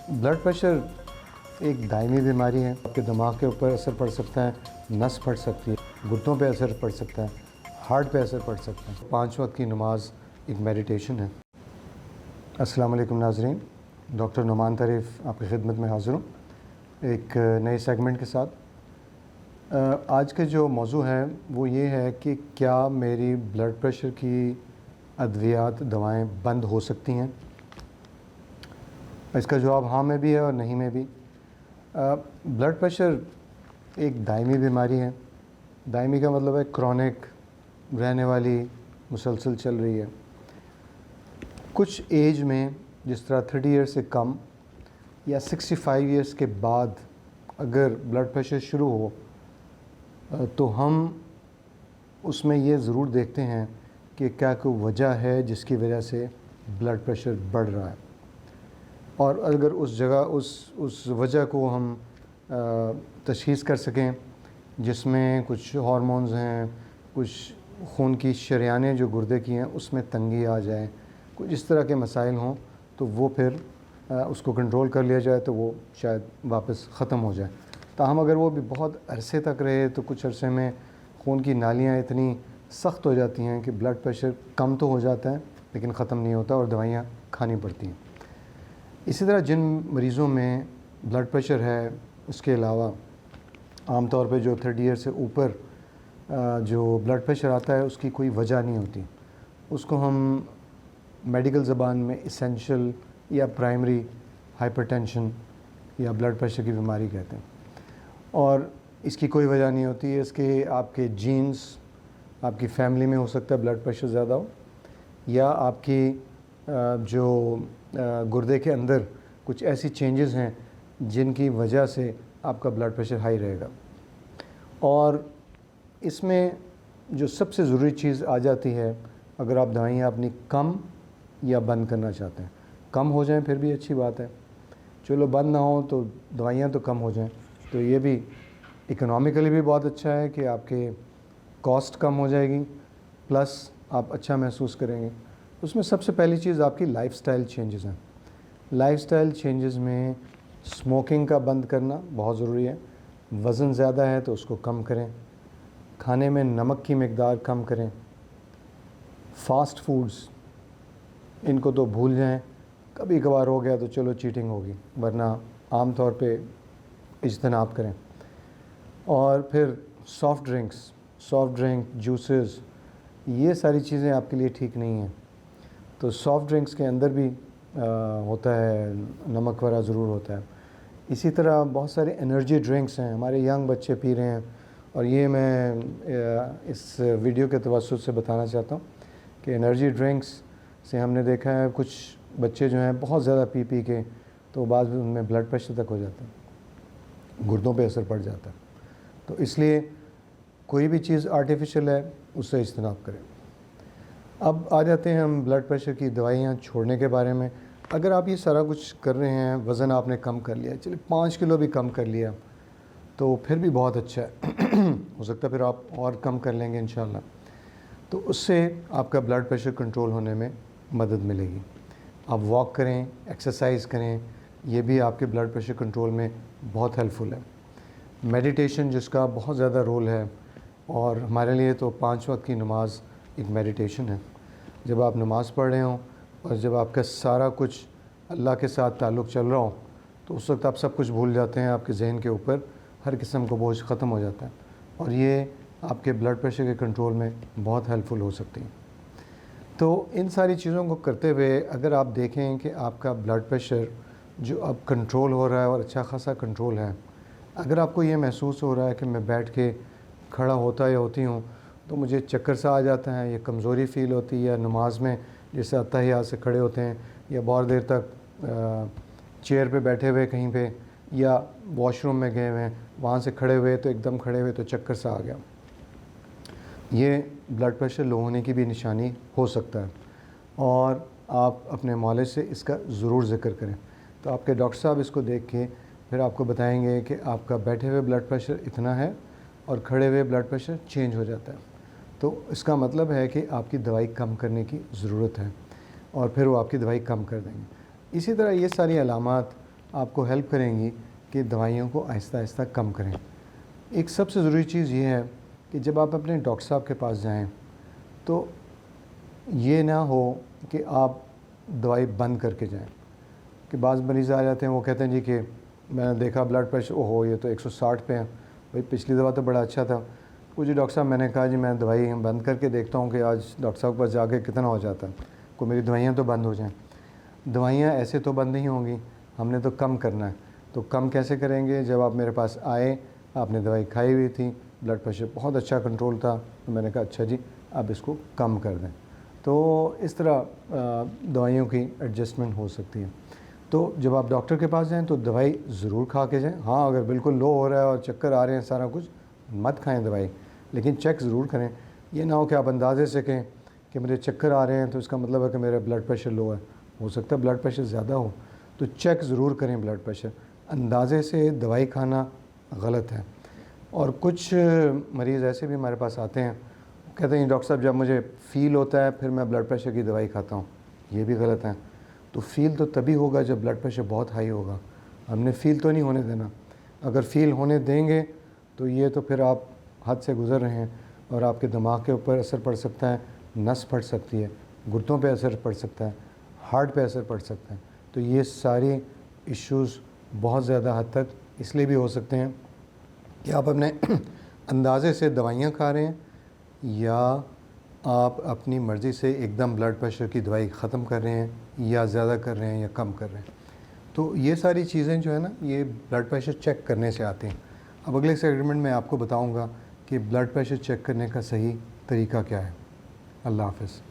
Blood pressure ایک دائمی بیماری ہے. آپ کے دماغ کے اوپر اثر پڑ سکتا ہے، نس پھٹ سکتی ہے، گردوں پہ اثر پڑ سکتا ہے، ہارٹ پہ اثر پڑ سکتا ہے. 5 وقت کی نماز ایک میڈیٹیشن ہے. السلام علیکم ناظرین، ڈاکٹر نعمان طریف آپ کی خدمت میں حاضر ہوں ایک نئے سیگمنٹ کے ساتھ. آج کا جو موضوع ہے وہ یہ ہے کہ کیا میری بلڈ پریشر کی ادویات دوائیں بند ہو سکتی ہیں. اس کا جواب ہاں میں بھی ہے اور نہیں میں بھی. بلڈ پریشر ایک دائمی بیماری ہے. دائمی کا مطلب ہے کرونک، رہنے والی، مسلسل چل رہی ہے. کچھ ایج میں جس طرح 30 ایئرس سے کم یا 65 ایئرس کے بعد اگر بلڈ پریشر شروع ہو تو ہم اس میں یہ ضرور دیکھتے ہیں کہ کیا کوئی وجہ ہے جس کی وجہ سے بلڈ پریشر بڑھ رہا ہے، اور اگر اس وجہ کو ہم تشخیص کر سکیں جس میں کچھ ہارمونز ہیں، کچھ خون کی شریانیں جو گردے کی ہیں اس میں تنگی آ جائے، کچھ اس طرح کے مسائل ہوں تو وہ پھر اس کو کنٹرول کر لیا جائے تو وہ شاید واپس ختم ہو جائے. تاہم اگر وہ بھی بہت عرصے تک رہے تو کچھ عرصے میں خون کی نالیاں اتنی سخت ہو جاتی ہیں کہ بلڈ پریشر کم تو ہو جاتا ہے لیکن ختم نہیں ہوتا اور دوائیاں کھانی پڑتی ہیں. اسی طرح جن مریضوں میں بلڈ پریشر ہے اس کے علاوہ عام طور پہ جو 30 ایئر سے اوپر جو بلڈ پریشر آتا ہے اس کی کوئی وجہ نہیں ہوتی. اس کو ہم میڈیکل زبان میں اسینشل یا پرائمری ہائپر ٹینشن یا بلڈ پریشر کی بیماری کہتے ہیں. اور اس کی کوئی وجہ نہیں ہوتی ہے. اس کے آپ کے جینز، آپ کی فیملی میں ہو سکتا ہے بلڈ پریشر زیادہ ہو، یا آپ کی جو گردے کے اندر کچھ ایسی چینجز ہیں جن کی وجہ سے آپ کا بلڈ پریشر ہائی رہے گا. اور اس میں جو سب سے ضروری چیز آ جاتی ہے، اگر آپ دوائیاں اپنی کم یا بند کرنا چاہتے ہیں. کم ہو جائیں پھر بھی اچھی بات ہے، چلو بند نہ ہوں تو دوائیاں تو کم ہو جائیں تو یہ بھی اکنامکلی بھی بہت اچھا ہے کہ آپ کے کاسٹ کم ہو جائے گی، پلس آپ اچھا محسوس کریں گے. اس میں سب سے پہلی چیز آپ کی لائف سٹائل چینجز ہیں. لائف سٹائل چینجز میں اسموکنگ کا بند کرنا بہت ضروری ہے. وزن زیادہ ہے تو اس کو کم کریں. کھانے میں نمک کی مقدار کم کریں. فاسٹ فوڈز ان کو تو بھول جائیں. کبھی کبھار ہو گیا تو چلو چیٹنگ ہوگی، ورنہ عام طور پہ اجتناب کریں. اور پھر سافٹ ڈرنک، جوسز، یہ ساری چیزیں آپ کے لیے ٹھیک نہیں ہیں. تو سافٹ ڈرنکس کے اندر بھی ہوتا ہے نمک وغیرہ ضرور ہوتا ہے. اسی طرح بہت سارے انرجی ڈرنکس ہیں ہمارے ینگ بچے پی رہے ہیں، اور یہ میں اس ویڈیو کے توسط سے بتانا چاہتا ہوں کہ انرجی ڈرنکس سے ہم نے دیکھا ہے کچھ بچے جو ہیں بہت زیادہ پی کے تو بعض ان میں بلڈ پریشر تک ہو جاتا ہے، گردوں پہ اثر پڑ جاتا ہے. تو اس لیے کوئی بھی چیز آرٹیفیشل ہے اس سے اجتناب کریں. اب آ جاتے ہیں ہم بلڈ پریشر کی دوائیاں چھوڑنے کے بارے میں. اگر آپ یہ سارا کچھ کر رہے ہیں، وزن آپ نے کم کر لیا، چلیے 5 کلو بھی کم کر لیا تو پھر بھی بہت اچھا ہے. ہو سکتا ہے پھر آپ اور کم کر لیں گے انشاءاللہ، تو اس سے آپ کا بلڈ پریشر کنٹرول ہونے میں مدد ملے گی. آپ واک کریں، ایکسرسائز کریں، یہ بھی آپ کے بلڈ پریشر کنٹرول میں بہت ہیلپفل ہے. میڈیٹیشن جس کا بہت زیادہ رول ہے، اور ہمارے لیے تو 5 وقت کی نماز ایک میڈیٹیشن ہے. جب آپ نماز پڑھ رہے ہوں اور جب آپ کا سارا کچھ اللہ کے ساتھ تعلق چل رہا ہو تو اس وقت آپ سب کچھ بھول جاتے ہیں. آپ کے ذہن کے اوپر ہر قسم کا بوجھ ختم ہو جاتا ہے، اور یہ آپ کے بلڈ پریشر کے کنٹرول میں بہت ہیلپفل ہو سکتی ہیں. تو ان ساری چیزوں کو کرتے ہوئے اگر آپ دیکھیں کہ آپ کا بلڈ پریشر جو اب کنٹرول ہو رہا ہے اور اچھا خاصا کنٹرول ہے، اگر آپ کو یہ محسوس ہو رہا ہے کہ میں بیٹھ کے کھڑا ہوتا یا ہوتی ہوں تو مجھے چکر سا آ جاتا ہے، یا کمزوری فیل ہوتی ہے، یا نماز میں جیسے اتحیات سے کھڑے ہوتے ہیں یا بہت دیر تک چیئر پہ بیٹھے ہوئے کہیں پہ، یا واش روم میں گئے ہوئے ہیں وہاں سے کھڑے ہوئے تو ایک دم کھڑے ہوئے تو چکر سا آ گیا، یہ بلڈ پریشر لو ہونے کی بھی نشانی ہو سکتا ہے. اور آپ اپنے معالج سے اس کا ضرور ذکر کریں. تو آپ کے ڈاکٹر صاحب اس کو دیکھ کے پھر آپ کو بتائیں گے کہ آپ کا بیٹھے ہوئے بلڈ پریشر اتنا ہے اور کھڑے ہوئے بلڈ پریشر چینج ہو جاتا ہے. تو اس کا مطلب ہے کہ آپ کی دوائی کم کرنے کی ضرورت ہے، اور پھر وہ آپ کی دوائی کم کر دیں گے. اسی طرح یہ ساری علامات آپ کو ہیلپ کریں گی کہ دوائیوں کو آہستہ آہستہ کم کریں۔ ایک سب سے ضروری چیز یہ ہے کہ جب آپ اپنے ڈاکٹر صاحب کے پاس جائیں تو یہ نہ ہو کہ آپ دوائی بند کر کے جائیں، کہ بعض مریض آ جاتے ہیں وہ کہتے ہیں جی کہ میں نے دیکھا بلڈ پریشر اوہو یہ تو 160 پہ ہے، بھائی پچھلی دفعہ تو بڑا اچھا تھا، وہ جی ڈاکٹر صاحب میں نے کہا جی میں دوائی بند کر کے دیکھتا ہوں کہ آج ڈاکٹر صاحب کے پاس جا کے کتنا ہو جاتا ہے، کو میری دوائیاں تو بند ہو جائیں۔ دوائیاں ایسے تو بند نہیں ہوں گی، ہم نے تو کم کرنا ہے۔ تو کم کیسے کریں گے؟ جب آپ میرے پاس آئے آپ نے دوائی کھائی ہوئی تھی، بلڈ پریشر بہت اچھا کنٹرول تھا، تو میں نے کہا اچھا جی آپ اس کو کم کر دیں۔ تو اس طرح دوائیوں کی ایڈجسٹمنٹ ہو سکتی ہے۔ تو جب آپ ڈاکٹر کے پاس جائیں تو دوائی ضرور کھا کے جائیں۔ ہاں اگر بالکل لو ہو رہا ہے اور چکر آ رہے ہیں سارا کچھ، مت کھائیں دوائی، لیکن چیک ضرور کریں۔ یہ نہ ہو کہ آپ اندازے سے کہیں کہ مجھے چکر آ رہے ہیں تو اس کا مطلب ہے کہ میرا بلڈ پریشر لو ہے، ہو سکتا ہے بلڈ پریشر زیادہ ہو، تو چیک ضرور کریں بلڈ پریشر۔ اندازے سے دوائی کھانا غلط ہے۔ اور کچھ مریض ایسے بھی ہمارے پاس آتے ہیں، کہتے ہیں ڈاکٹر صاحب جب مجھے فیل ہوتا ہے پھر میں بلڈ پریشر کی دوائی کھاتا ہوں، یہ بھی غلط ہے۔ تو فیل تو تبھی ہوگا جب بلڈ پریشر بہت ہائی ہوگا، ہم نے فیل تو نہیں ہونے دینا۔ اگر فیل ہونے دیں گے تو یہ تو پھر آپ حد سے گزر رہے ہیں، اور آپ کے دماغ کے اوپر اثر پڑ سکتا ہے، نس پھٹ سکتی ہے، گردوں پہ اثر پڑ سکتا ہے، ہارٹ پہ اثر پڑ سکتا ہے۔ تو یہ ساری ایشوز بہت زیادہ حد تک اس لیے بھی ہو سکتے ہیں کہ آپ اپنے اندازے سے دوائیاں کھا رہے ہیں، یا آپ اپنی مرضی سے ایک دم بلڈ پریشر کی دوائی ختم کر رہے ہیں، یا زیادہ کر رہے ہیں یا کم کر رہے ہیں۔ تو یہ ساری چیزیں جو ہے نا یہ بلڈ پریشر چیک کرنے سے آتی ہیں۔ اب اگلے سیگمنٹ میں آپ کو بتاؤں گا کہ بلڈ پریشر چیک کرنے کا صحیح طریقہ کیا ہے۔ اللہ حافظ۔